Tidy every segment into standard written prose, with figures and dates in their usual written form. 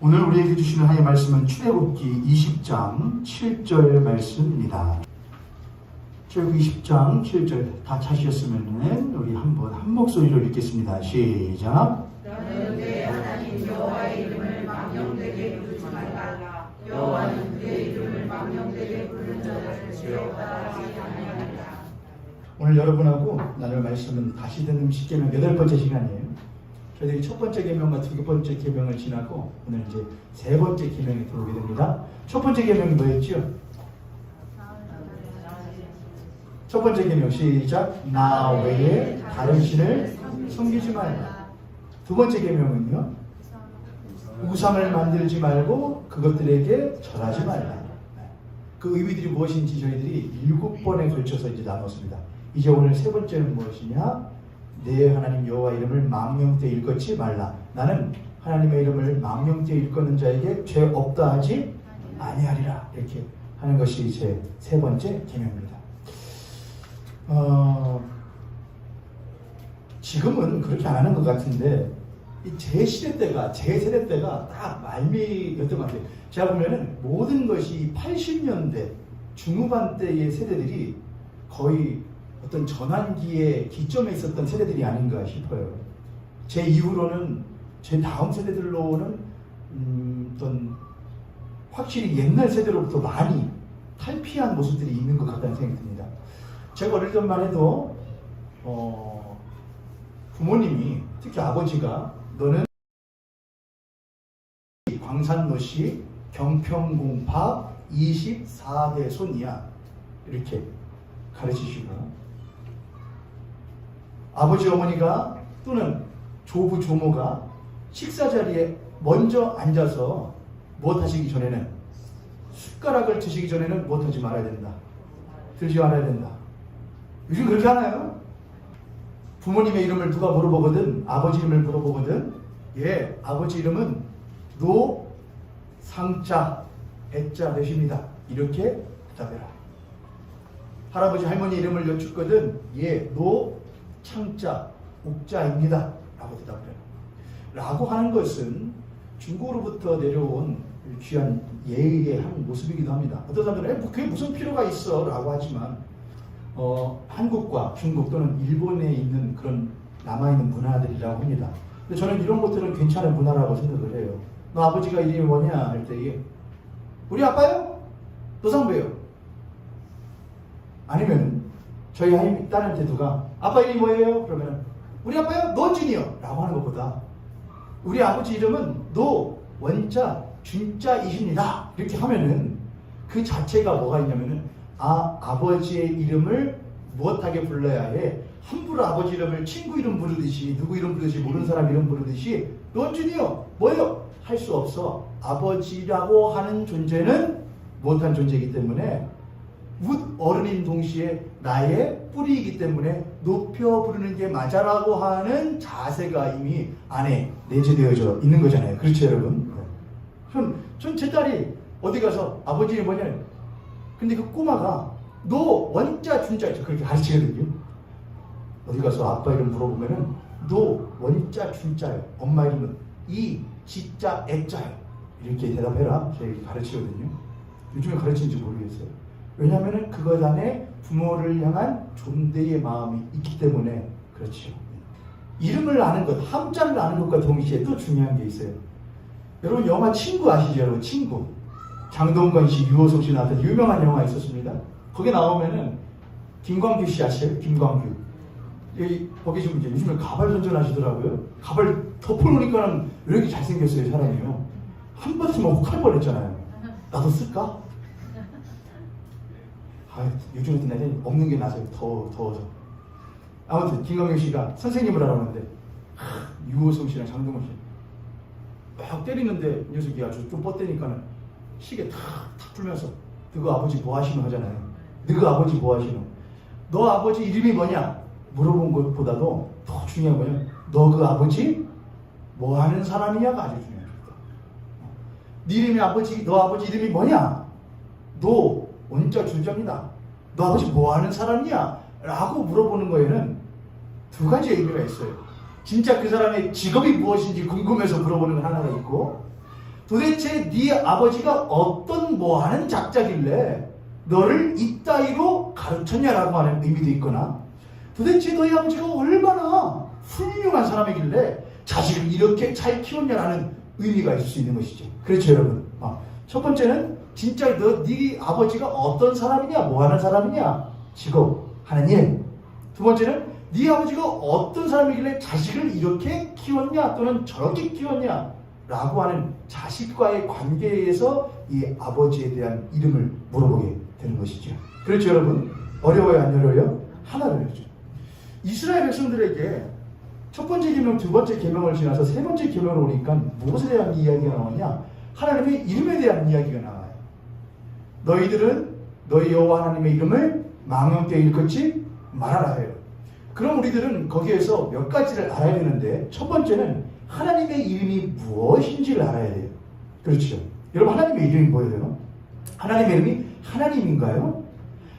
오늘 우리에게 주시는 하나님의 말씀은 출애굽기 20장 7절 말씀입니다. 출애굽기 20장 7절 다 찾으셨으면 우리 한번 한 목소리로 읽겠습니다. 시작. 너는 내 하나님 여호와의 이름을 망령되게 부르지 말라. 여호와는 그의 이름을 망령되게 부르는 자를 죄 없다 하지 아니하리라. 오늘 여러분하고 나눌 말씀은 다시 듣는 십계명 8번째 시간이에요. 저희들이 첫 번째 계명과 두 번째 계명을 지나고 오늘 이제 세 번째 계명에 들어오게 됩니다. 첫 번째 계명이 뭐였죠? 첫 번째 계명 시작. 나 외에 다른 신을 섬기지 말라. 두 번째 계명은요, 우상을 만들지 말고 그것들에게 절하지 말라. 그 의미들이 무엇인지 저희들이 7번에 걸쳐서 이제 나눴습니다. 이제 오늘 세 번째는 무엇이냐? 내 하나님 여호와 이름을 망령되이 일컫지 말라. 나는 하나님의 이름을 망령되이 일컫는 자에게 죄 없다 하지 아니하리라. 이렇게 하는 것이 제 세 번째 계명입니다. 지금은 그렇게 안 하는 것 같은데 제 시대 때가, 제 세대 때가 딱 말미였던 것 같아요. 제가 보면은 모든 것이 80년대 중후반 때의 세대들이 거의 어떤 전환기의 기점에 있었던 세대들이 아닌가 싶어요. 제 이후로는, 제 다음 세대들로는 어떤 확실히 옛날 세대로부터 많이 탈피한 모습들이 있는 것 같다는 생각이 듭니다. 제가 어릴 때만 해도 부모님이, 특히 아버지가 너는 광산노씨 경평공파 24대 손이야 이렇게 가르치시고, 아버지 어머니가 또는 조부 조모가 식사 자리에 먼저 앉아서 무엇 하시기 전에는, 숟가락을 드시기 전에는 무엇 하지 말아야 된다, 들지 말아야 된다. 요즘 그렇게 하나요? 부모님의 이름을 누가 물어보거든, 아버지 이름을 물어보거든, 예, 아버지 이름은 노 상자 애자 대십니다 이렇게 대답해라. 할아버지 할머니 이름을 여쭙거든, 예, 노 창자 옥자입니다 라고 대답해요. 라고 하는 것은 중국으로부터 내려온 귀한 예의의 한 모습이기도 합니다. 어떤 사람들은 그게 무슨 필요가 있어 라고 하지만 한국과 중국 또는 일본에 있는 그런 남아있는 문화들이라고 합니다. 근데 저는 이런 것들은 괜찮은 문화라고 생각을 해요. 너 아버지가 이름이 뭐냐 할 때, 우리 아빠요? 노상배요. 아니면 저희 딸한테 누가 아빠 이름이 뭐예요? 그러면 우리 아빠요? 노준이요 라고 하는 것보다 우리 아버지 이름은 노 원자 준자이십니다 이렇게 하면은 그 자체가 뭐가 있냐면은 아버지의 이름을 무엇하게 불러야 해. 함부로 아버지 이름을 친구 이름 부르듯이, 누구 이름 부르듯이, 모르는 사람 이름 부르듯이 노준이요 뭐예요? 할 수 없어. 아버지라고 하는 존재는 못한 존재이기 때문에 어른인 동시에 나의 뿌리이기 때문에 높여 부르는 게 맞아라고 하는 자세가 이미 안에 내재되어져 있는 거잖아요. 그렇죠 여러분? 전 제 딸이 어디 가서 아버지 이름이 뭐냐, 근데 그 꼬마가 노 원자 준자 그렇게 가르치거든요. 어디 가서 아빠 이름 물어보면은 노 원자 준자요, 엄마 이름은 이 지자 애자요 이렇게 대답해라 저희 가르치거든요. 요즘에 가르치는지 모르겠어요. 왜냐하면 그것 안에 부모를 향한 존대의 마음이 있기 때문에 그렇죠. 이름을 아는 것, 함자를 아는 것과 동시에 또 중요한 게 있어요. 여러분 영화 친구 아시죠? 여러분 친구. 장동건 씨, 유호석 씨 나왔던 유명한 영화 있었습니다. 거기 나오면은 김광규 씨 아시죠? 김광규. 거기 좀 이제 요즘에 가발 선전하시더라고요. 가발 덮어놓으니까는 왜 이렇게 잘생겼어요 사람이요. 한 번쯤 혹할 뻔했잖아요. 나도 쓸까? 요즘 같은 날에 없는 게 나서요. 더워서. 아무튼 김광규 씨가 선생님을 알아보는데 유호성 씨랑 장동건 씨 막 때리는데 녀석이 아주 좀 뻗대니까는 시계 탁 풀면서 너그 아버지 뭐 하시노 하잖아요. 너그 아버지 뭐 하시노? 너 아버지 이름이 뭐냐? 물어본 것보다도 더 중요한 거는 너 그 아버지 뭐 하는 사람이냐가 아주 중요합니다. 네 이름이 너 아버지 이름이 뭐냐? 너 원자 준자입니다. 너 아버지 뭐 하는 사람이야? 라고 물어보는 거에는 두 가지 의미가 있어요. 진짜 그 사람의 직업이 무엇인지 궁금해서 물어보는 건 하나가 있고, 도대체 네 아버지가 어떤 뭐하는 작자길래 너를 이따위로 가르쳤냐라고 하는 의미도 있거나, 도대체 너희 아버지가 얼마나 훌륭한 사람이길래 자식을 이렇게 잘 키웠냐라는 의미가 있을 수 있는 것이죠. 그렇죠, 여러분. 첫 번째는 진짜 네 아버지가 어떤 사람이냐, 뭐하는 사람이냐, 직업, 하는 일. 두 번째는 네 아버지가 어떤 사람이길래 자식을 이렇게 키웠냐 또는 저렇게 키웠냐 라고 하는 자식과의 관계에서 이 아버지에 대한 이름을 물어보게 되는 것이죠. 그렇죠, 여러분? 어려워요, 안 어려워요? 하나로 어렵죠. 이스라엘 백성들에게 첫 번째 계명, 두 번째 계명을 지나서 세 번째 계명으로 오니까 무엇에 대한 이야기가 나오냐? 하나님의 이름에 대한 이야기가 나와요. 너희들은 너희 여호와 하나님의 이름을 망령되이 일컫지 말아라 해요. 그럼 우리들은 거기에서 몇 가지를 알아야 되는데, 첫 번째는 하나님의 이름이 무엇인지를 알아야 돼요. 그렇죠. 여러분, 하나님의 이름이 뭐예요? 하나님의 이름이 하나님인가요?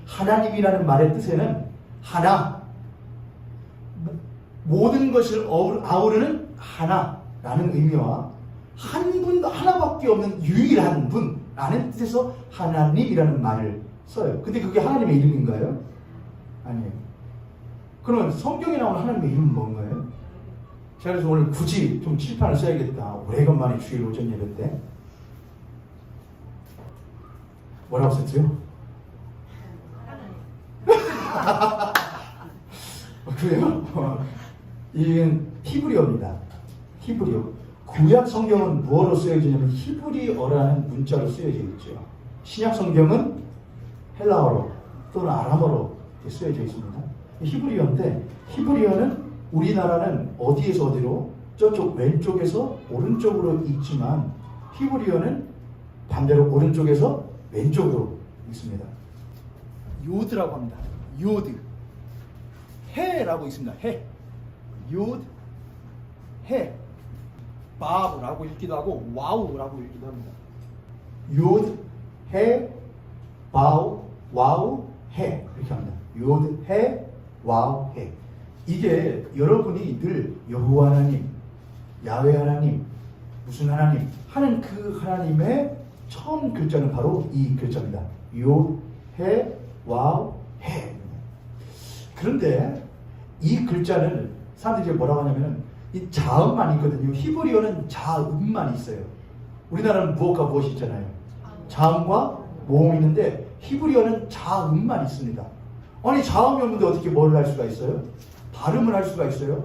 하나님이라는 말의 뜻에는 하나, 모든 것을 아우르는 하나라는 의미와 한 분, 하나밖에 없는 유일한 분라는 뜻에서 하나님이라는 말을 써요. 근데 그게 하나님의 이름인가요? 아니에요. 그러면 성경에 나오는 하나님의 이름은 뭔가요? 제가 그래서 오늘 굳이 좀 칠판을 써야겠다. 오래간만에 주일 오전 예배 때. 뭐라고 썼죠? 그래요? 이건 히브리어입니다. 히브리어. 구약 성경은 무엇으로 쓰여져 있냐면 히브리어라는 문자로 쓰여져 있죠. 신약 성경은 헬라어로 또는 아람어로 쓰여져 있습니다. 히브리어인데, 히브리어는 우리나라는 어디에서 어디로, 저쪽 왼쪽에서 오른쪽으로 있지만 히브리어는 반대로 오른쪽에서 왼쪽으로 있습니다. 요드라고 합니다. 요드. 해라고 있습니다. 해. 요드. 해. 바브라고 읽기도 하고 와우라고 읽기도 합니다. 요드, 해, 바우, 와우, 해 이렇게 합니다. 요드, 해, 와우, 해. 이게 여러분이 늘 여호와 하나님, 야훼 하나님, 무슨 하나님 하는 그 하나님의 처음 글자는 바로 이 글자입니다. 요드, 해, 와우, 해. 그런데 이 글자는 사람들이 뭐라고 하냐면은 이 자음만 있거든요. 히브리어는 자음만 있어요. 우리나라는 무엇과 무엇이 있잖아요. 자음과 모음이 있는데 히브리어는 자음만 있습니다. 아니, 자음이 없는데 어떻게 뭘 할 수가 있어요? 발음을 할 수가 있어요?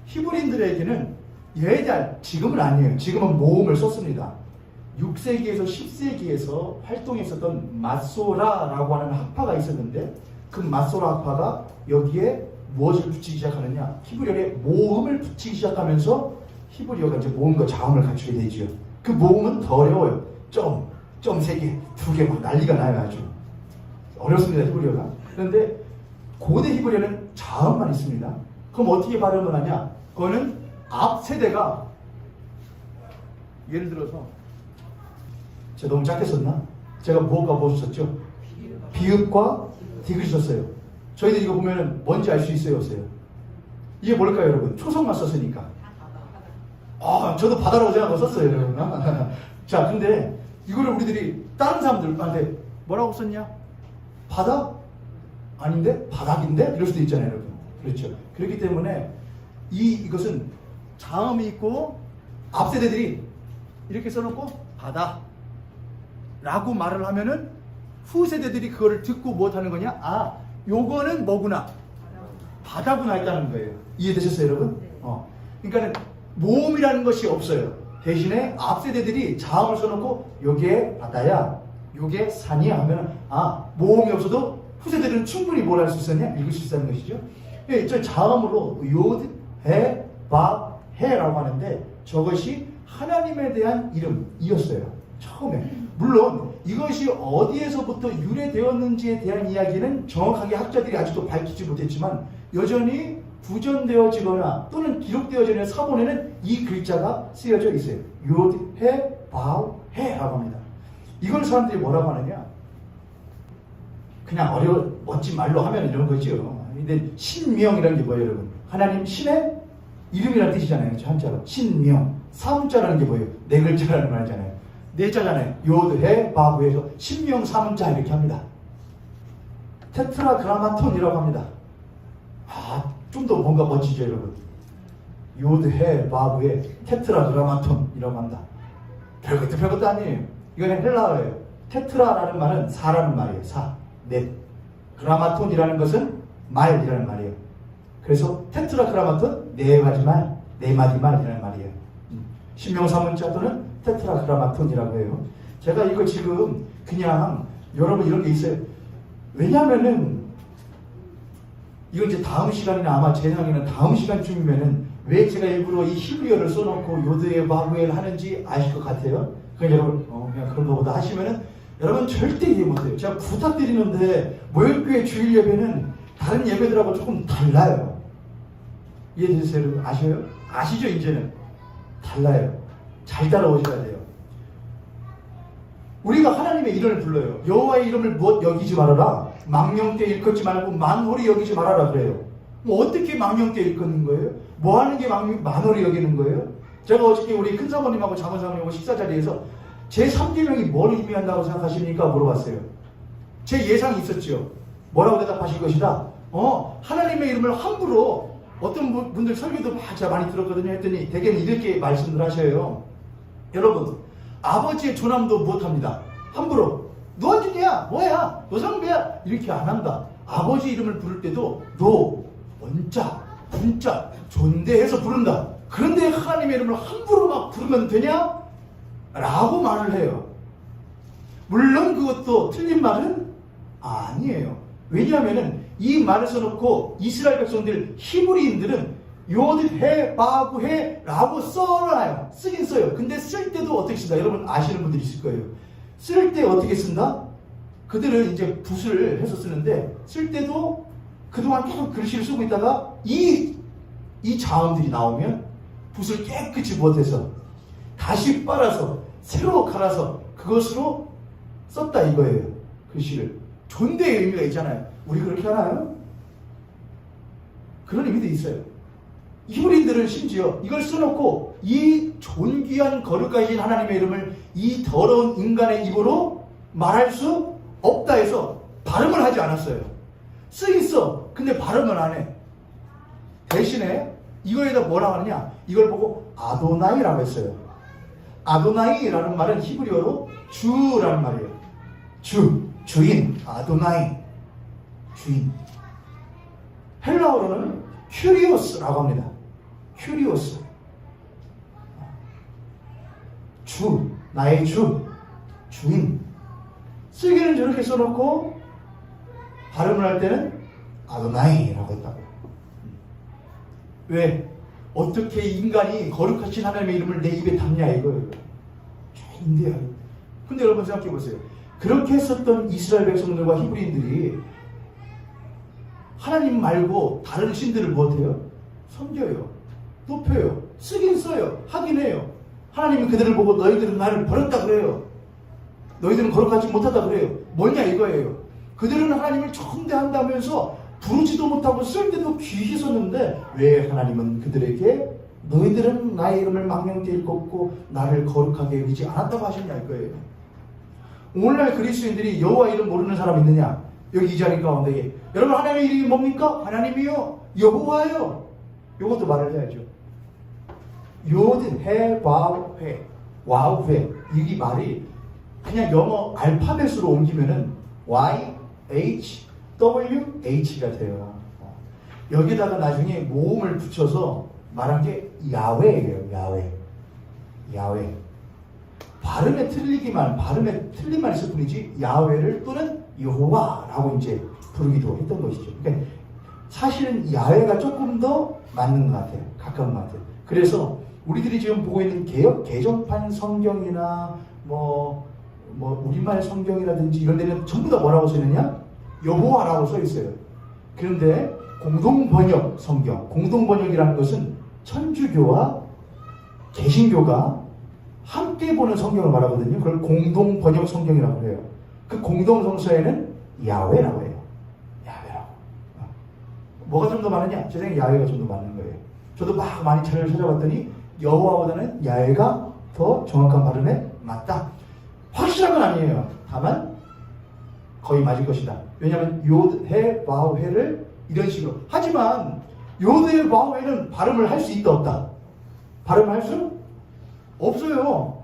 히브리인들에게는 얘에 대한, 지금은 아니에요. 지금은 모음을 썼습니다. 6세기에서 10세기에서 활동했었던 마소라라고 하는 학파가 있었는데, 그 마소라 학파가 여기에 무엇을 붙이기 시작하느냐? 히브리어에 모음을 붙이기 시작하면서 히브리어가 이제 모음과 자음을 갖추게 되죠. 그 모음은 더 어려워요. 점 3개, 2개 막 난리가 나요. 아주 어렵습니다, 히브리어가. 그런데 고대 히브리어는 자음만 있습니다. 그럼 어떻게 발음을 하냐? 그거는 앞 세대가, 예를 들어서 제가 너무 작게 썼나? 제가 무엇과 무엇을 썼죠? 비읍과 디귿을 썼어요. 저희들 이거 보면은 뭔지 알 수 있어요, 없어요? 이게 뭘까요, 여러분? 초성만 썼으니까. 저도 바다라고 생각하고 썼어요, 여러분. 자, 근데 이거를 우리들이 다른 사람들한테 뭐라고 썼냐? 바다? 아닌데? 바닥인데? 이럴 수도 있잖아요, 여러분. 그렇죠. 그렇기 때문에 이것은 자음이 있고 앞 세대들이 이렇게 써놓고 바다 라고 말을 하면은 후 세대들이 그거를 듣고 무엇하는 거냐? 요거는 뭐구나? 바다구나 했다는 거예요. 이해되셨어요, 여러분? 그러니까 모음이라는 것이 없어요. 대신에 앞 세대들이 자음을 써놓고 요게 바다야, 요게 산이야 하면 모음이 없어도 후 세대들은 충분히 뭘 할 수 있었냐? 읽을 수 있다는 것이죠. 저 자음으로 요드, 해, 바, 해라고 하는데 저것이 하나님에 대한 이름이었어요. 처음에. 물론 이것이 어디에서부터 유래되었는지에 대한 이야기는 정확하게 학자들이 아직도 밝히지 못했지만 여전히 구전되어지거나 또는 기록되어져 있는 사본에는 이 글자가 쓰여져 있어요. 요드, 해, 바우, 해라고 합니다. 이걸 사람들이 뭐라고 하느냐? 그냥 멋진 말로 하면 이런 거죠. 근데 신명이라는 게 뭐예요, 여러분? 하나님 신의 이름이라는 뜻이잖아요. 한자로. 신명. 사문자라는 게 뭐예요? 네 글자라는 말이잖아요. 네 자잖아요. 요드, 해, 바브에서 신명 사문자 이렇게 합니다. 테트라그라마톤이라고 합니다. 좀 더 뭔가 멋지죠, 여러분. 요드, 해, 바브의 테트라그라마톤이라고 합니다. 별것도 아니에요. 이거는 헬라어예요. 테트라라는 말은 사라는 말이에요. 넷. 그라마톤이라는 것은 말이라는 말이에요. 그래서 테트라그라마톤 네 마디 말이라는 말이에요. 신명사문자 또는 테트라그라마톤이라고 해요. 제가 이거 지금 그냥 여러분 이런 게 있어요. 왜냐면은 이건 이제 다음 시간이나 아마 제 생각에는 다음 시간쯤이면은 왜 제가 일부러 이 히브리어를 써놓고 요드에 바구엘 하는지 아실 것 같아요. 그냥 여러분 그냥 그런 거보다 하시면은 여러분 절대 이해 못해요. 제가 부탁드리는데 모욕교회 주일 예배는 다른 예배들하고 조금 달라요. 이해되세요? 여러분 아셔요? 아시죠? 이제는 달라요. 잘 따라오셔야 돼요. 우리가 하나님의 이름을 불러요. 여호와의 이름을 무엇 여기지 말아라. 망령되이 일컫지 말고 만홀히 여기지 말아라 그래요. 뭐 어떻게 망령되이 일컫는 거예요? 뭐 하는 게 만홀히 여기는 거예요? 제가 어저께 우리 큰 사모님하고 작은 사모님하고 식사 자리에서 제 3계명이 뭘 의미한다고 생각하십니까? 물어봤어요. 제 예상이 있었죠. 뭐라고 대답하실 것이다. 하나님의 이름을 함부로 어떤 분들 설교도 제가 많이 들었거든요. 했더니 대개는 이렇게 말씀을 하셔요. 여러분, 아버지의 조남도 못합니다. 함부로 너 어디냐? 뭐야? 너 상배야? 이렇게 안 한다. 아버지 이름을 부를 때도 너, 원자, 분자, 존대해서 부른다. 그런데 하나님의 이름을 함부로 막 부르면 되냐? 라고 말을 해요. 물론 그것도 틀린 말은 아니에요. 왜냐하면 이 말을 써놓고 이스라엘 백성들 히브리인들은 요드, 해, 바구, 해 라고 써놔요. 쓰긴 써요. 근데 쓸 때도 어떻게 쓴다? 여러분 아시는 분들이 있을 거예요. 쓸 때 어떻게 쓴다? 그들은 이제 붓을 해서 쓰는데 쓸 때도 그동안 계속 글씨를 쓰고 있다가 이 자음들이 나오면 붓을 깨끗이 부어대서 다시 빨아서 새로 갈아서 그것으로 썼다 이거예요. 글씨를. 존대의 의미가 있잖아요. 우리 그렇게 하나요? 그런 의미도 있어요. 히브리인들은 심지어 이걸 써놓고 이 존귀한 거룩하신 하나님의 이름을 이 더러운 인간의 입으로 말할 수 없다 해서 발음을 하지 않았어요. 쓰긴 써. 근데 발음을 안 해. 대신에 이거에다 뭐라고 하느냐? 이걸 보고 아도나이라고 했어요. 아도나이라는 말은 히브리어로 주라는 말이에요. 주인, 아도나이, 주인. 헬라어로는 큐리오스라고 합니다. 큐리오스. 나의 주인. 쓰기는 저렇게 써놓고 발음을 할 때는 아도나이라고 했다고. 왜? 어떻게 인간이 거룩하신 하나님의 이름을 내 입에 담냐 이거예요. 인데요. 근데 여러분 생각해 보세요. 그렇게 했었던 이스라엘 백성들과 히브리인들이 하나님 말고 다른 신들을 무엇해요? 섬겨요. 높여요. 쓰긴 써요. 하긴 해요. 하나님이 그들을 보고 너희들은 나를 버렸다 그래요. 너희들은 거룩하지 못하다 그래요. 뭐냐 이거예요. 그들은 하나님을 존대한다면서 부르지도 못하고 쓸 때도 귀히 썼는데 왜 하나님은 그들에게 너희들은 나의 이름을 망령되이 걷고 나를 거룩하게 여기지 않았다고 하셨냐 이거예요. 오늘날 그리스도인들이 여호와 이름 모르는 사람 있느냐? 여기 이 자리 가운데 여러분 하나님의 이름이 뭡니까? 하나님이요 여호와요. 이것도 말을 해야죠. 요드, 해, 와우, 회. 와우, 회. 이 말이 그냥 영어 알파벳으로 옮기면은 Y, H, W, H가 돼요. 여기다가 나중에 모음을 붙여서 말한 게 야훼예요. 야훼. 발음에 틀림만 있을 뿐이지 야훼를 또는 여호와라고 이제 부르기도 했던 것이죠. 그러니까 사실은 야훼가 조금 더 맞는 것 같아요. 가까운 것 같아요. 그래서 우리들이 지금 보고 있는 개정판 성경이나 뭐 우리말 성경이라든지 이런 데는 전부 다 뭐라고 써 있느냐? 여호와라고 써 있어요. 그런데 공동번역 성경, 공동번역이라는 것은 천주교와 개신교가 함께 보는 성경을 말하거든요. 그걸 공동번역 성경이라고 해요. 그 공동성서에는 야훼라고 해요. 야훼라고. 뭐가 좀 더 많으냐? 제 생각에 야훼가 좀 더 맞는 거예요. 저도 많이 찾아봤더니 여호와보다는 야훼가 더 정확한 발음에 맞다. 건 아니에요. 다만 거의 맞을 것이다. 왜냐하면 요해 와우해를 이런 식으로. 하지만 요해 와우해는 발음을 할 수 있다 없다? 발음을 할 수 없어요.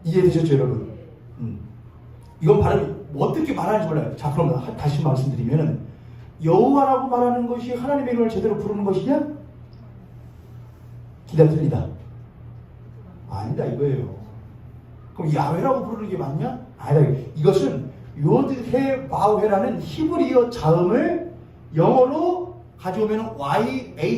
이해되셨죠 여러분? 이건 발음이 어떻게 말하는지 몰라요. 자, 그럼 다시 말씀드리면은 여호와라고 말하는 것이 하나님의 이름을 제대로 부르는 것이냐? 기다 틀리다. 아니다 이거예요. 그럼 야훼라고 부르는 게 맞냐? 아니다. 이것은 요드해 와우해라는 히브리어 자음을 영어로 가져오면 YHWH니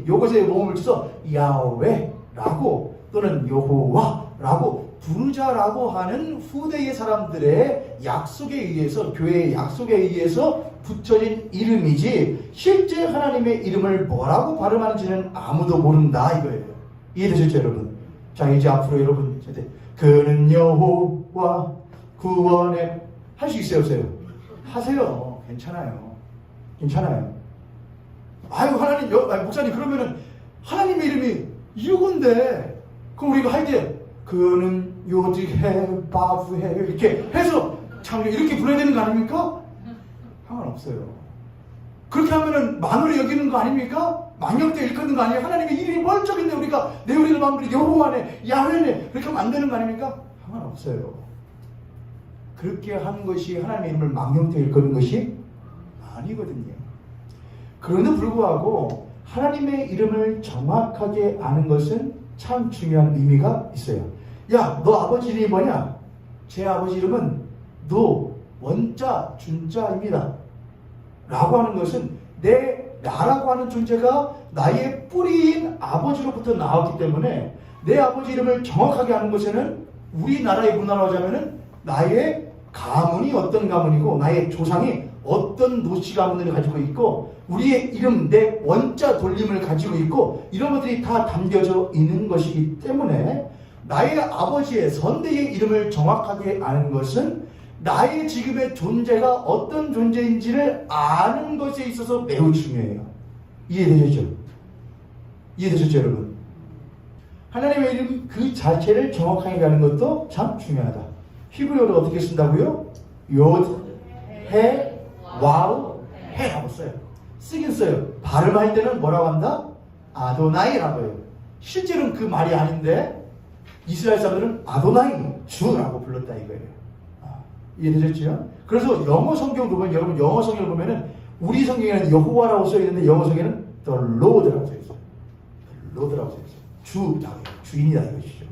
요것에 모음을 써서 야훼라고 또는 여호와라고 부르자라고 하는 후대의 사람들의 약속에 의해서, 교회의 약속에 의해서 붙여진 이름이지 실제 하나님의 이름을 뭐라고 발음하는지는 아무도 모른다 이거예요. 이해되셨죠 여러분? 자, 이제 앞으로 여러분 그는 여호와 구원의 할 수 있어요 없어요? 하세요. 괜찮아요. 아유 하나님, 목사님 그러면은 하나님의 이름이 이건데 그럼 우리가 할 때 그는 요드해 바브해 이렇게 해서 참 이렇게 불러야 되는 거 아닙니까? 상관없어요. 그렇게 하면은 만으로 여기는 거 아닙니까? 만역대 일컫는 거 아니에요? 하나님의 이름이 멀쩡한데 우리가 내 우리를 마음으로 여호와네 야훼네 그렇게 하면 안 되는 거 아닙니까? 상관없어요. 그렇게 하는 것이 하나님의 이름을 망령되이 일컫는 것이 아니거든요. 그런데 불구하고 하나님의 이름을 정확하게 아는 것은 참 중요한 의미가 있어요. 야, 너 아버지 이름이 뭐냐? 제 아버지 이름은 노, 원자, 준자입니다. 라고 하는 것은 나라고 하는 존재가 나의 뿌리인 아버지로부터 나왔기 때문에 내 아버지 이름을 정확하게 아는 것에는 우리나라의 문화로 하자면은 나의 가문이 어떤 가문이고 나의 조상이 어떤 노씨 가문을 가지고 있고 우리의 이름, 내 원자 돌림을 가지고 있고 이런 것들이 다 담겨져 있는 것이기 때문에 나의 아버지의 선대의 이름을 정확하게 아는 것은 나의 지금의 존재가 어떤 존재인지를 아는 것에 있어서 매우 중요해요. 이해되셨죠? 여러분? 하나님의 이름 그 자체를 정확하게 아는 것도 참 중요하다. 히브리어로 어떻게 쓴다고요? 요드, 해, 와우, 해라고 써요. 쓰긴 써요. 발음할 때는 뭐라고 한다? 아도나이라고 해요. 실제로는 그 말이 아닌데 이스라엘 사람들은 아도나이, 주라고 불렀다 이거예요. 이해되셨죠? 그래서 영어 성경 보면 여러분 영어 성경을 보면은 우리 성경에는 여호와라고 써 있는데 영어 성경에는 the Lord라고 써 있어요. Lord라고 써 있어요. 주인이다 이것이죠.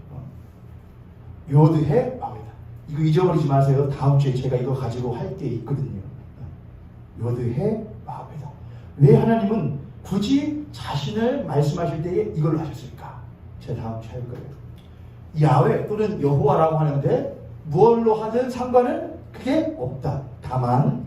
요드해 와우이다. 이거 잊어버리지 마세요. 다음 주에 제가 이거 가지고 할 게 있거든요. 요드해 와우이다. 왜 하나님은 굳이 자신을 말씀하실 때에 이걸로 하셨을까? 제가 다음 주에 할 거예요. 야훼 또는 여호와라고 하는데 무엇로 하든 상관은 크게 없다. 다만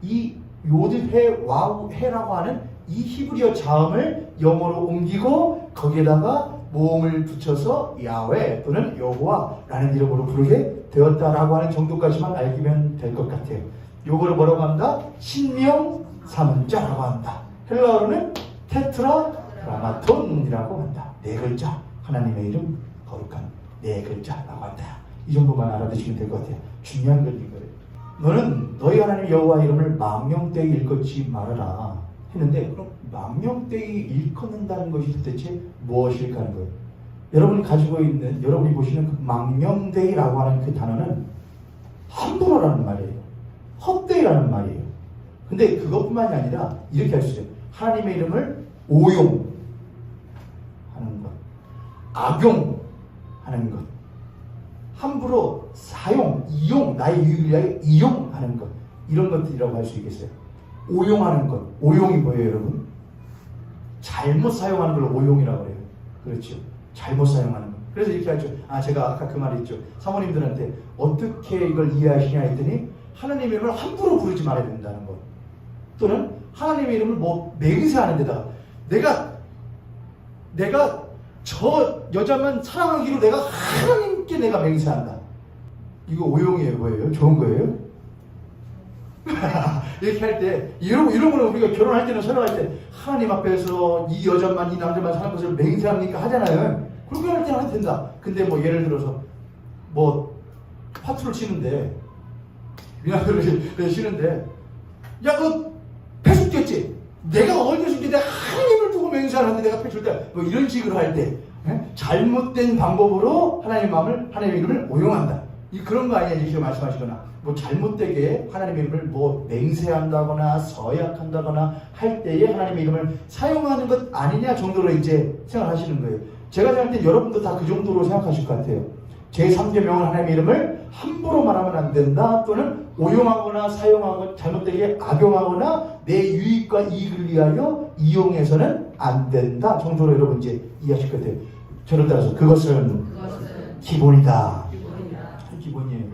이 요드해 와우해라고 하는 이 히브리어 자음을 영어로 옮기고 거기에다가 모음을 붙여서 야훼 또는 여호와라는 이름으로 부르게 되었다라고 하는 정도까지만 알기면 될 것 같아요. 요거를 뭐라고 한다? 신명 사문자라고 한다. 헬라어로는 테트라그라마톤이라고 한다. 네 글자 하나님의 이름 거룩한 네 글자라고 한다. 이 정도만 알아두시면 될 것 같아요. 중요한 건 이거예요. 너는 너희 하나님 여호와 이름을 망령되이 일컫지 말아라 했는데 그럼 망령되이 일컫는다는 것이 도대체 무엇일까 하는 거예요. 여러분이 가지고 있는 여러분이 보시는 그 망령되이라고 하는 그 단어는 함부로라는 말이에요. 헛되이라는 말이에요. 근데 그것뿐만이 아니라 이렇게 할 수 있어요. 하나님의 이름을 오용하는 것, 악용하는 것, 함부로 사용, 이용, 나의 유익을 위하여 이용하는 것, 이런 것들이라고 할 수 있겠어요. 오용하는 것, 오용이 뭐예요 여러분? 잘못 사용하는 걸 오용이라고 해요. 그렇죠. 잘못 사용하는 것. 그래서 이렇게 하죠. 제가 아까 그 말이 있죠. 사모님들한테 어떻게 이걸 이해하시냐 했더니 하나님의 이름을 함부로 부르지 말아야 된다는 것. 또는 하나님의 이름을 맹세하는 데다가 내가 저 여자만 사랑하기로 내가 하나님께 내가 맹세한다. 이거 오용이에요, 뭐예요? 좋은 거예요? 이렇게 할 때 이런 거는 우리가 결혼할 때는 서로 할 때 하나님 앞에서 이 여자만 이 남자만 사는 것을 맹세합니까 하잖아요. 그렇게 할 때는 해도 된다. 근데 뭐 예를 들어서 뭐 파투를 치는데 미나리를 치는데 야 너 패줄 뛰었지? 내가 어디서 내가 하나님을 두고 맹세하는데 내가 패줄 때 뭐 이런 식으로 할 때 잘못된 방법으로 하나님의 마음을 하나님의 이름을 오용한다. 그런 거 아니야 이렇게 말씀하시거나 뭐 잘못되게 하나님의 이름을 뭐 맹세한다거나 서약한다거나 할 때에 하나님의 이름을 사용하는 것 아니냐 정도로 이제 생각하시는 거예요. 제가 생각할 때 여러분도 다 그 정도로 생각하실 것 같아요. 제3계명은 하나님의 이름을 함부로 말하면 안 된다, 또는 오용하거나 사용하거나 잘못되게 악용하거나 내 유익과 이익을 위하여 이용해서는 안 된다 정도로 여러분 이제 이해하실 것 같아요. 저를 따라서 그것은 기본이다. 그건 기본이에요.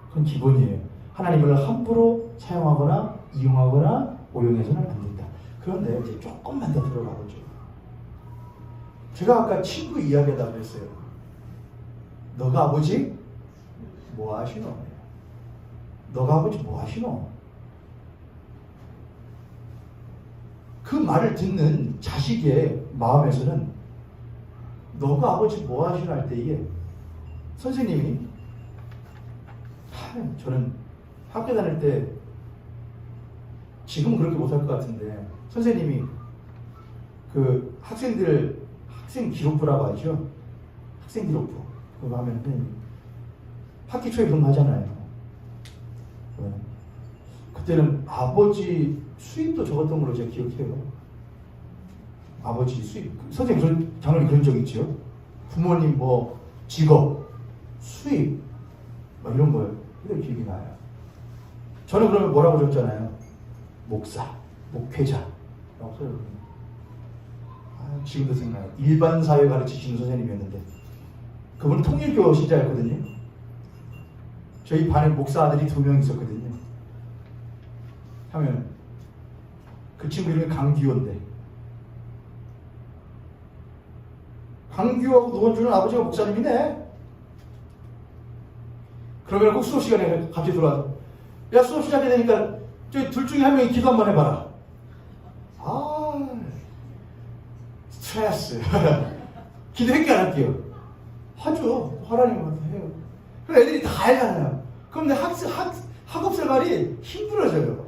그건 기본이에요. 하나님을 함부로 사용하거나 이용하거나 오용해서는 안 된다. 그런데 이제 조금만 더 들어가 보죠. 제가 아까 친구 이야기하다 그랬어요. 너가 아버지 뭐 하시노? 너가 아버지 뭐 하시노? 그 말을 듣는 자식의 마음에서는 너가 아버지 뭐 하시노 할 때 이게 선생님이 저는 학교 다닐 때 지금은 그렇게 못할 것 같은데 선생님이 그 학생 기록부라고 하죠. 학생 기록부 그거 하면 학기 초에 그런 거 하잖아요. 그때는 아버지 수입도 적었던 걸로 제가 기억해요. 아버지 수입. 선생님 당연히 그런 적 있죠. 부모님 뭐 직업, 수입 막 이런 거예요. 이런 기억이 나요. 저는 그러면 뭐라고 적잖아요. 목사, 목회자 라고 써요. 지금도 생각나요. 일반 사회 가르치시는 선생님이었는데 그분은 통일교 신자였거든요. 저희 반에 목사 아들이 2명 있었거든요. 하면 그 친구 이름이 강규호인데 강규호하고 노원주는 아버지가 목사님이네. 그러면 꼭 수업 시간에 갑자기 들어와서 야 수업 시작이 되니까 저희 둘 중에 한 명이 기도 한번 해봐라. 스트레스. 기도할게 안 할게요? 하죠. 하나님한테 해요. 그럼 애들이 다 알잖아요. 그럼 내 학업 생활이 힘들어져요.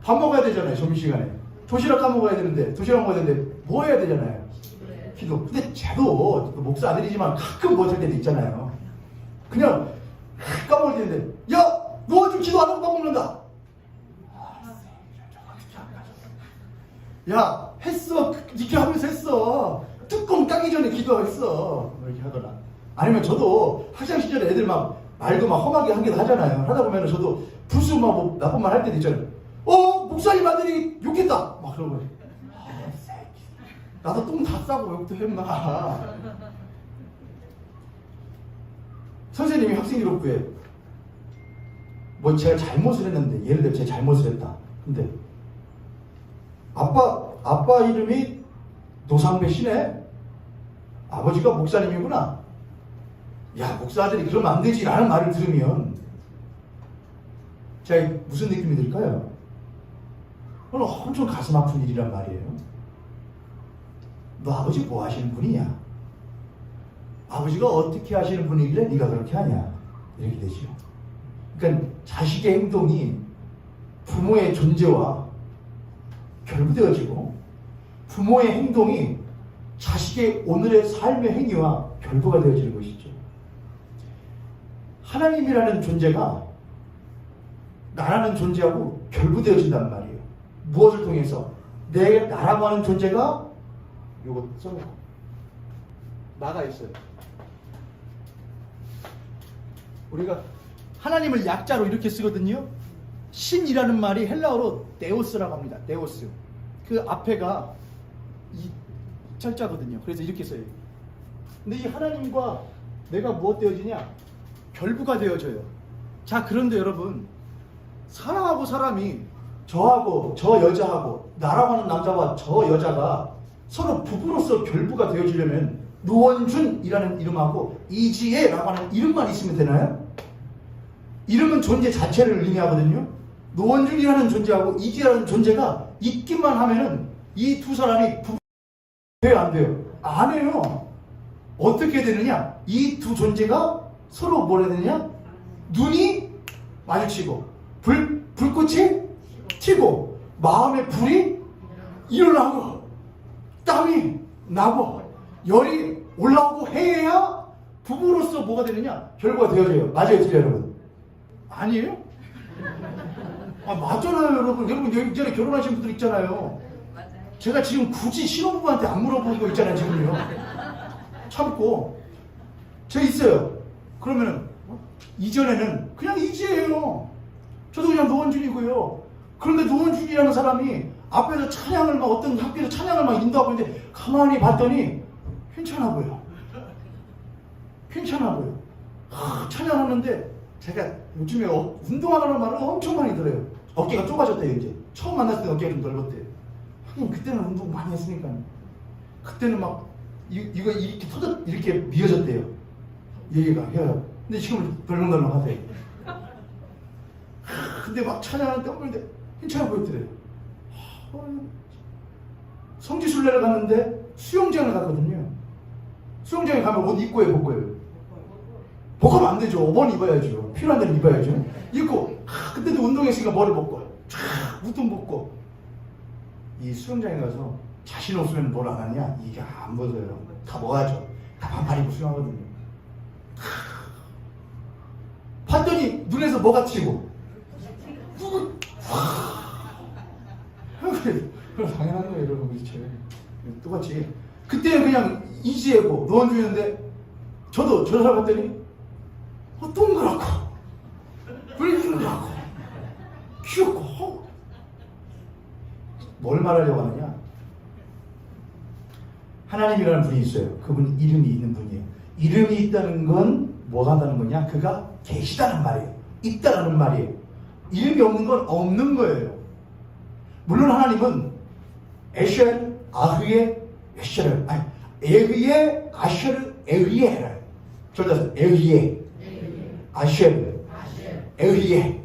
밥 먹어야 되잖아요. 점심시간에. 도시락 까먹어야 되는데, 도시락 먹어야 되는데, 뭐 해야 되잖아요? 기도. 근데 쟤도 목사 아들이지만 가끔 못할 때도 있잖아요. 그냥 까먹을 때인데, 야! 너 좀 기도 안 하고 밥 먹는다! 야! 했어! 이렇게 하면서 했어! 뚜껑 까기 전에 기도했어! 이렇게 하거나. 아니면 저도 학창 시절에 애들 막 말도 막 험하게 하기도 하잖아요. 하다 보면 저도 불수 막 뭐 나쁜 말 할 때도 있잖아요. 목사님 아들이 욕했다! 막 그런 거예요. 나도 똥 다 싸고 욕도 했나. 선생님이 학생기록부에 뭐 제가 잘못을 했는데, 예를 들어 제가 잘못을 했다. 근데 아빠 이름이 노상배 씨네? 아버지가 목사님이구나. 야, 목사 아들이 그러면 안 되지 라는 말을 들으면 제가 무슨 느낌이 들까요? 그건 엄청 가슴 아픈 일이란 말이에요. 너 아버지 뭐 하시는 분이냐? 아버지가 어떻게 하시는 분이길래 네가 그렇게 하냐? 이렇게 되죠. 그러니까 자식의 행동이 부모의 존재와 결부되어지고 부모의 행동이 자식의 오늘의 삶의 행위와 결부가 되어지는 것이죠. 하나님이라는 존재가 나라는 존재하고 결부되어진단 말이에요. 무엇을 통해서? 나라고 하는 존재가 요거 써놓고 나가 있어요. 우리가 하나님을 약자로 이렇게 쓰거든요. 신이라는 말이 헬라어로 데오스라고 합니다. 데오스. 그 앞에가 이 철자거든요. 그래서 이렇게 써요. 근데 이 하나님과 내가 무엇 되어지냐? 결부가 되어져요. 자, 그런데 여러분, 사람하고 사람이 저하고 저 여자하고 나라고 하는 남자와 저 여자가 서로 부부로서 결부가 되어지려면 노원준이라는 이름하고 이지혜라고 하는 이름만 있으면 되나요? 이름은 존재 자체를 의미하거든요. 노원준이라는 존재하고 이지혜라는 존재가 있기만 하면은 이 두 사람이 부부 돼요, 안 돼요? 안 해요. 어떻게 되느냐? 이 두 존재가 서로 뭐라 해야 되느냐? 눈이 마주치고 불꽃이 튀고 마음에 불이 일어나고 땀이 나고 열이 올라오고 해야 부부로서 뭐가 되느냐? 결과가 되어져요. 맞아요, 틀려요, 여러분? 아니에요? 아, 맞잖아요, 여러분. 여러분, 여기 전에 결혼하신 분들 있잖아요. 제가 지금 굳이 신혼부부한테 안 물어보는 거 있잖아요, 지금요. 참고. 제가 있어요. 그러면은, 이전에는 그냥 이지예요. 저도 그냥 노원준이고요. 그런데 노원준이라는 사람이 앞에서 찬양을 막 어떤 학교에서 찬양을 막 인도하고 있는데 가만히 봤더니 괜찮아 보여. 괜찮아 보여. 찬양하는데 제가 요즘에 운동하라는 말을 엄청 많이 들어요. 어깨가 좁아졌대요, 이제. 처음 만났을 때 어깨가 좀 넓었대요. 하긴 그때는 운동 많이 했으니까. 그때는 막 이거 이렇게 이렇게 미어졌대요. 얘기가 해요. 근데 지금 덜렁덜렁 하세요. 근데 막 찬양하는 때 엉글데 괜찮아 보였더래요. 성지순례를 갔는데 수영장을 갔거든요. 수영장에 가면 옷 입고 해, 볼 거예요. 벗으면 안 되죠. 5번 입어야죠. 필요한 데는 입어야죠. 입고, 그때도 운동했으니까 머리 벗고, 웃돈 벗고. 이 수영장에 가서 자신 없으면 뭘 안 하냐? 이게 안 벗어요. 다 뭐하죠? 다 반팔 입고 수영하거든요. 봤더니 눈에서 뭐가 튀고. 그럼 당연한 거예요, 여러분. 그렇죠. 똑같이. 그때는 그냥 이지혜고, 노원준이었는데, 저도 저 사람 봤더니, 동그랗고, 불길하고, 귀엽고, 뭘 말하려고 하느냐? 하나님이라는 분이 있어요. 그분 이름이 있는 분이에요. 이름이 있다는 건 뭐가 한다는 거냐? 그가 계시다는 말이에요. 있다라는 말이에요. 이름이 없는 건 없는 거예요. 물론 하나님은 에쉘, 아흐에, 에쉘, 아니, 에흐에, 아쉘, 에흐에, 저기다 에흐에, 아쉘, 에흐에.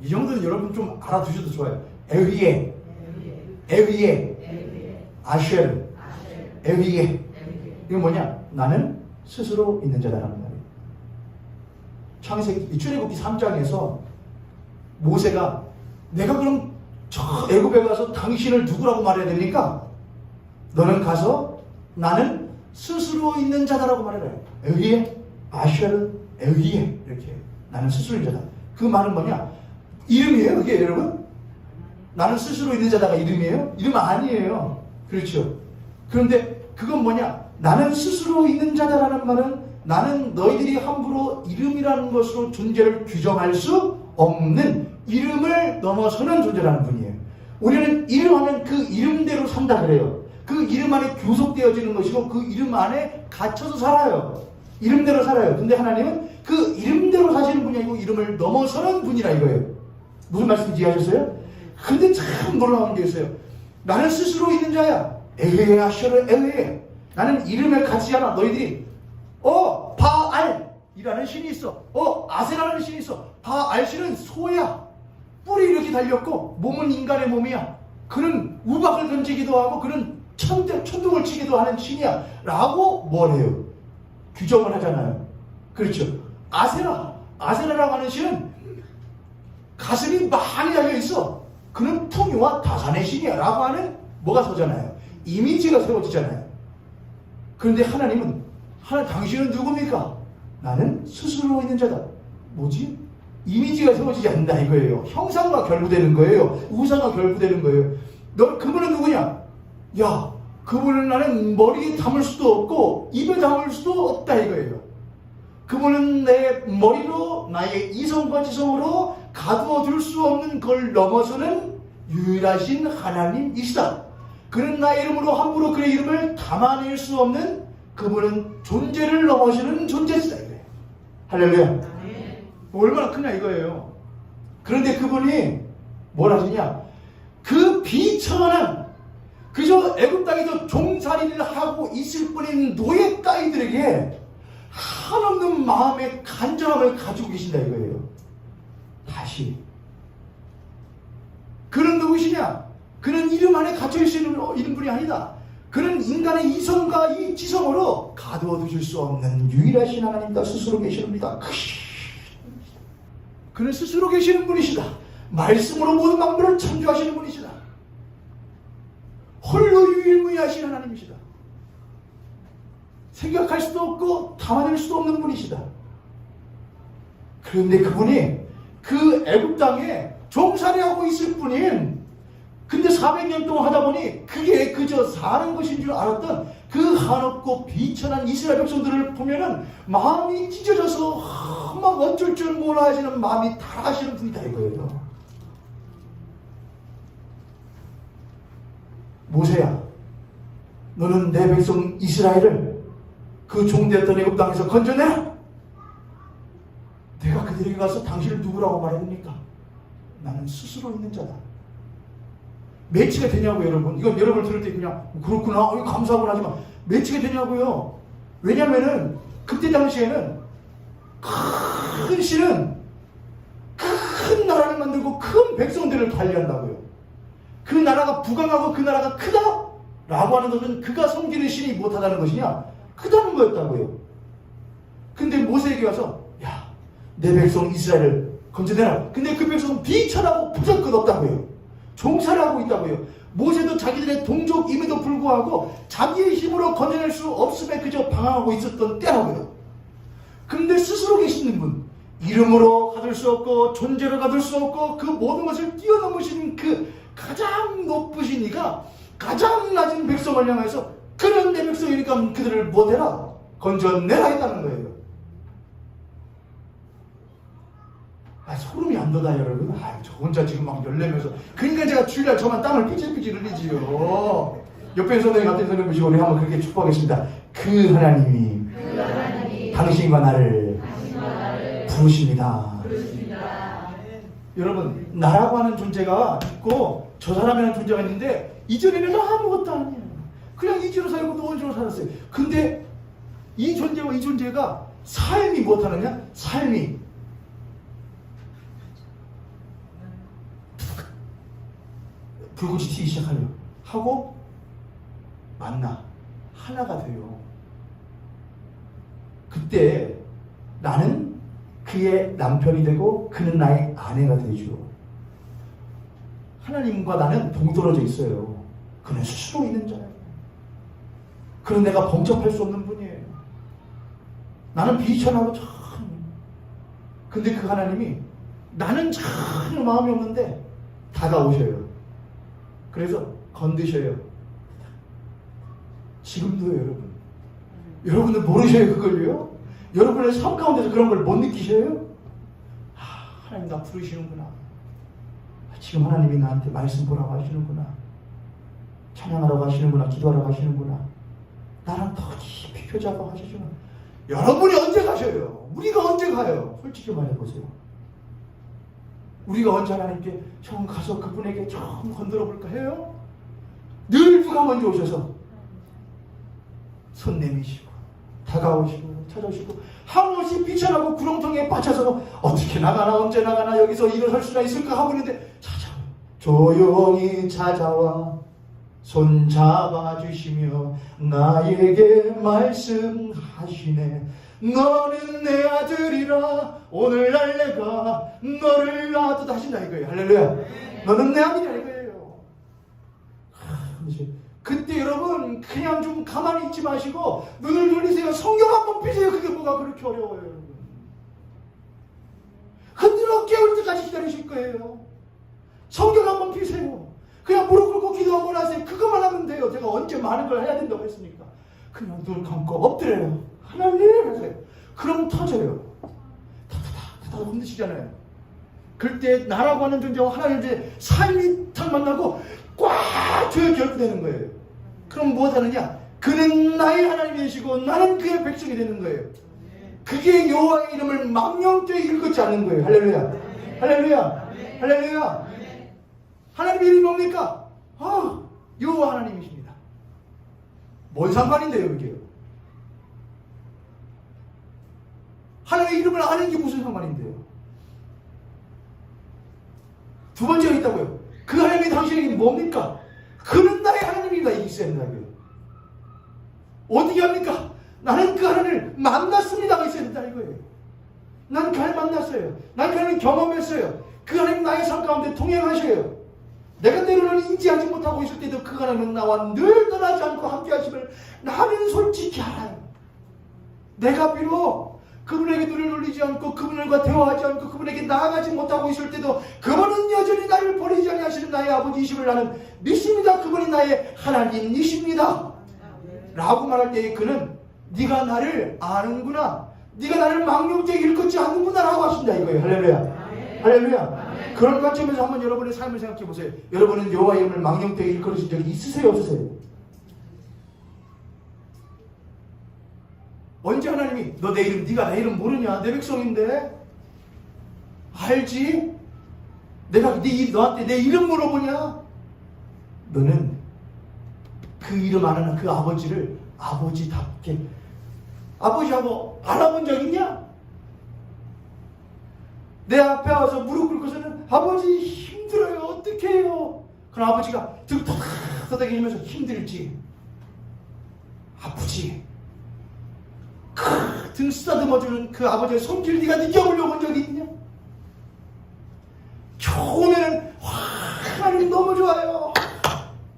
이 정도는 여러분 좀 알아두셔도 좋아요. 에흐에, 에흐에, 아쉘, 에흐에. 이건 뭐냐? 나는 스스로 있는 자다라는 말이에요. 창세기 출애굽기 3장에서 모세가 내가 그럼 저 애굽에 가서 당신을 누구라고 말해야 됩니까? 너는 가서 나는 스스로 있는 자다라고 말해라. 에흐에, 아쉘, 에흐에 이렇게 나는 스스로 있는 자다. 그 말은 뭐냐? 이름이에요, 그게 여러분? 나는 스스로 있는 자다가 이름이에요? 이름 아니에요. 그렇죠. 그런데 그건 뭐냐? 나는 스스로 있는 자다라는 말은 나는 너희들이 함부로 이름이라는 것으로 존재를 규정할 수 없는 이름을 넘어서는 존재라는 분이에요. 우리는 이름하면 그 이름대로 산다 그래요. 그 이름 안에 교속되어지는 것이고 그 이름 안에 갇혀서 살아요. 이름대로 살아요. 근데 하나님은 그 이름대로 사시는 분이 아니고 이름을 넘어서는 분이라 이거예요. 무슨 말씀인지 이해하셨어요? 근데 참 놀라운 게 있어요. 나는 스스로 있는 자야. 에헤 아셔르 에헤. 나는 이름에 갇히지 않아. 너희들이 바알이라는 신이 있어. 아세라는 신이 있어. 바알신은 소야. 뿔이 이렇게 달렸고 몸은 인간의 몸이야. 그는 우박을 던지기도 하고 그는 천둥을 치기도 하는 신이야. 라고 뭘 해요? 규정을 하잖아요. 그렇죠. 아세라라고 하는 신은 가슴이 많이 달려있어. 그는 풍요와 다산의 신이야. 라고 하는 뭐가 서잖아요. 이미지가 세워지잖아요. 그런데 하나님은 당신은 누굽니까? 나는 스스로 있는 자다. 뭐지? 이미지가 세워지지 않는다 이거예요. 형상과 결부되는 거예요. 우상과 결부되는 거예요. 그분은 누구냐? 야, 그분은 나는 머리에 담을 수도 없고 입에 담을 수도 없다 이거예요. 그분은 내 머리로 나의 이성과 지성으로 가두어 둘 수 없는 걸 넘어서는 유일하신 하나님이시다. 그는 나의 이름으로 함부로 그의 이름을 담아낼 수 없는 그분은 존재를 넘어서는 존재시다 이거예요. 할렐루야. 얼마나 크냐 이거예요. 그런데 그분이 뭘 하시냐? 그 비천한 그저 애굽 땅에서 종살이를 하고 있을 뿐인 노예 따위들에게 한없는 마음의 간절함을 가지고 계신다 이거예요. 다시 그는 누구시냐? 그는 이름 안에 갇혀있는 분이 아니다. 그는 인간의 이성과 이 지성으로 가두어 두실 수 없는 유일하신 하나님이다 스스로 계시는입니다. 그는 스스로 계시는 분이시다. 말씀으로 모든 만물을 창조하시는 분이시다. 홀로 유일무이하신 하나님이시다. 생각할 수도 없고 담아낼 수도 없는 분이시다. 그런데 그분이 그 애굽 땅에 종살이하고 있을 뿐인, 근데 400년 동안 하다 보니 그게 그저 사는 것인 줄 알았던 그 한없고 비천한 이스라엘 백성들을 보면은 마음이 찢어져서 막 어쩔 줄 몰라 하시는 마음이 타하시는 분이다 이거예요. 모세야, 너는 내 백성 이스라엘을 그 종되었던 애굽 땅에서 건져내라. 내가 그들에게 가서 당신을 누구라고 말해야 됩니까? 나는 스스로 있는 자다. 매치가 되냐고요, 여러분? 이건 여러분 들을 때 그냥 그렇구나, 감사하구나 하지만 매치가 되냐고요? 왜냐면은 그때 당시에는 큰 신은 큰 나라를 만들고 큰 백성들을 관리한다고요. 그 나라가 부강하고 그 나라가 크다? 라고 하는 것은 그가 섬기는 신이 못하다는 것이냐? 크다는 거였다고요. 근데 모세에게 와서 야, 내 백성 이스라엘을 건져내라. 근데 그 백성은 비천하고 부정끝 없다고요. 종살이 하고 있다고요. 모세도 자기들의 동족임에도 불구하고 자기의 힘으로 건져낼 수 없음에 그저 방황하고 있었던 때라고요. 근데 스스로 계시는 분, 이름으로 가둘 수 없고 존재로 가둘 수 없고 그 모든 것을 뛰어넘으신 그 가장 높으신 이가 가장 낮은 백성을 향해서 그런 내 백성이니까 그들을 못해라, 건져내라 했다는 거예요. 소름이 안 돋아 여러분. 저 혼자 지금 막 열내면서. 그러니까 제가 주일날 저만 땀을 삐질삐질 흘리지요. 옆에 선생님 같은 선생님 보시고 우리 한번 그렇게 축복하겠습니다. 그 하나님이 당신과 나를 부르십니다. 여러분, 나라고 하는 존재가 있고 저 사람이라는 존재가 있는데 이전에는 아무것도 아니에요. 그냥 이지로 살고 노원지로 살았어요. 근데 이 존재와 이 존재가 삶이 못하느냐? 삶이 불꽃이 튀기 시작하려 하고 만나 하나가 돼요. 그때 나는 그의 남편이 되고 그는 나의 아내가 되죠. 하나님과 나는 동떨어져 있어요. 그는 스스로 있는 자예요. 그는 내가 범접할 수 없는 분이에요. 나는 비천하고 참. 근데 그 하나님이 나는 전혀 마음이 없는데 다가오셔요. 그래서 건드셔요. 지금도요, 여러분. 여러분들 모르셔요, 그걸요? 여러분의 삶 가운데서 그런 걸 못 느끼셔요? 하나님 나 부르시는구나. 지금 하나님이 나한테 말씀 보라고 하시는구나. 찬양하라고 하시는구나. 기도하라고 하시는구나. 나랑 더 깊이 교제하라고 하시지만 여러분이 언제 가셔요? 우리가 언제 가요? 솔직히 말해보세요. 우리가 언제 하나님께 좀 가서 그분에게 좀 건드려 볼까 해요? 늘 누가 먼저 오셔서 손 내미시고 다가오시고 찾아오시고 한없이 비천하고 구렁텅이에 빠져서 어떻게 나가나 언제 나가나 여기서 일어설 수가 있을까 하고 있는데 찾아와요. 조용히 찾아와 손 잡아주시며 나에게 말씀하시네. 너는 내 아들이라 오늘날 내가 너를 낳았다 하신다 이거예요. 할렐루야. 너는 내 아들이라 이거예요. 그때 여러분 그냥 좀 가만히 있지 마시고 눈을 돌리세요. 성경 한번 피세요. 그게 뭐가 그렇게 어려워요. 여러분. 흔들어 깨울 때까지 기다리실 거예요. 성경 한번 피세요. 그냥 무릎 꿇고 기도 한번 하세요. 그것만 하면 돼요. 제가 언제 많은 걸 해야 된다고 했습니까? 그냥 눈 감고 엎드려요. 하나님 하세요. 그럼 터져요. 타타타 흔드시잖아요. 그때 나라고 하는 존재와 하나님 이제 삶이 탁 만나고 꽉 조여 결부되는 거예요. 그럼 무엇 하느냐? 그는 나의 하나님이 되시고 나는 그의 백성이 되는 거예요. 그게 여호와의 이름을 망령되이 일컫지 않는 거예요. 할렐루야. 할렐루야. 할렐루야. 하나님의 이름이 뭡니까? 여호와 하나님이십니다. 뭔 상관인데요, 이게? 하나님의 이름을 아는 게 무슨 상관인데요? 두 번째가 있다고요. 그 하나님이 당신에게 뭡니까? 그는 나의 하나님이다. 이게 있어야 된다고요. 어떻게 합니까? 나는 그 하나님을 만났습니다가 있어야 된다 이거예요. 난 그 하나님 만났어요. 난 그 하나님 경험했어요. 그 하나님 나의 삶 가운데 동행하셔요. 내가 때로는 인지하지 못하고 있을 때도 그 하나님은 나와 늘 떠나지 않고 함께 하심을 나는 솔직히 알아요. 내가 비록 그분에게 눈을 돌리지 않고 그분과 대화하지 않고 그분에게 나아가지 못하고 있을 때도 그분은 여전히 나를 버리지 아니하시는 나의 아버지이심을 나는 믿습니다. 그분이 나의 하나님이십니다. 라고 말할 때 그는 네가 나를 아는구나. 네가 나를 망령되게 일컫지 않는구나 라고 하신다 이거예요. 할렐루야. 할렐루야. 그런 관점에서 한번 여러분의 삶을 생각해 보세요. 여러분은 여호와 이름을 망령되게 일컬으신 적이 있으세요 없으세요? 언제 하나님이 너 내 이름 네가 내 이름 모르냐? 내 백성인데 알지? 내가 너한테 내 이름 물어보냐? 너는 그 이름 아는 그 아버지를 아버지답게 아버지하고 알아본 적 있냐? 내 앞에 와서 무릎 꿇고서는 아버지 힘들어요 어떻게 해요? 그럼 아버지가 등 터닥이면서 힘들지 아프지 등 쓰다듬어주는 그 아버지의 손길 네가 느껴보려고 본 적이 있냐? 처음에는 하나님 너무 좋아요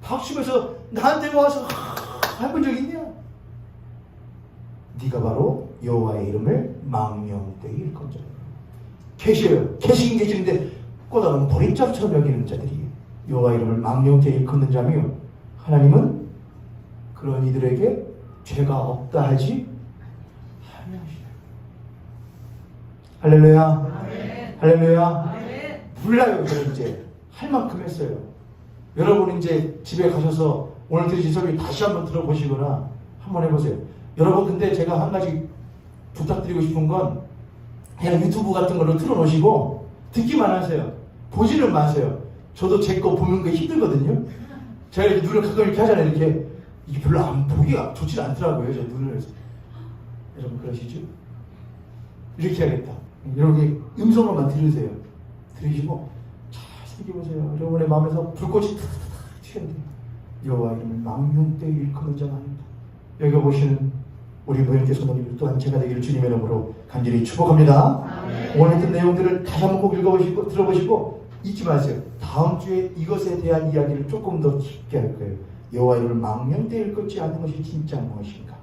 박수면서 나한테 와서 해본 적 있냐? 네가 바로 여호와의 이름을 망령되이 일컫는 자다. 계시요. 계시긴 계시는데 꼬다는 보릿자루처럼 여기는 자들이 여호와 이름을 망령되이 일컫는 자며 하나님은 그런 이들에게 죄가 없다 하지 아니하시네. 할렐루야. 아멘. 할렐루야. 아멘. 몰라요. 저는 이제 할 만큼 했어요. 여러분 이제 집에 가셔서 오늘 들으신 설교 다시 한번 들어보시거나 한번 해보세요. 여러분 근데 제가 한 가지 부탁드리고 싶은 건 그냥 유튜브 같은 걸로 틀어놓으시고 듣기만 하세요. 보지는 마세요. 저도 제 거 보는 게 힘들거든요. 제가 이렇게 눈을 가끔 이렇게 하잖아요. 이렇게 이게 별로 안 보기가 좋지 않더라고요. 제 눈을. 여러분 그러시죠? 이렇게 해야겠다. 여러분 음성으로만 들으세요. 들으시고 잘 새겨보세요. 여러분의 마음에서 불꽃이 탁탁 튀어나요. 여호와 이름을 망령되이 일컫는 자가 아닙니다. 여기 보시는 우리 모형계 성도님들 또한 제가 되기를 주님의 이름으로 간절히 축복합니다. 아멘. 오늘 했던 내용들을 다시 한번 꼭 읽어보시고 들어보시고 잊지 마세요. 다음 주에 이것에 대한 이야기를 조금 더 깊게 할 거예요. 여호와 이름을 망령되이 일컫지 않는 것이 진짜 무엇인가?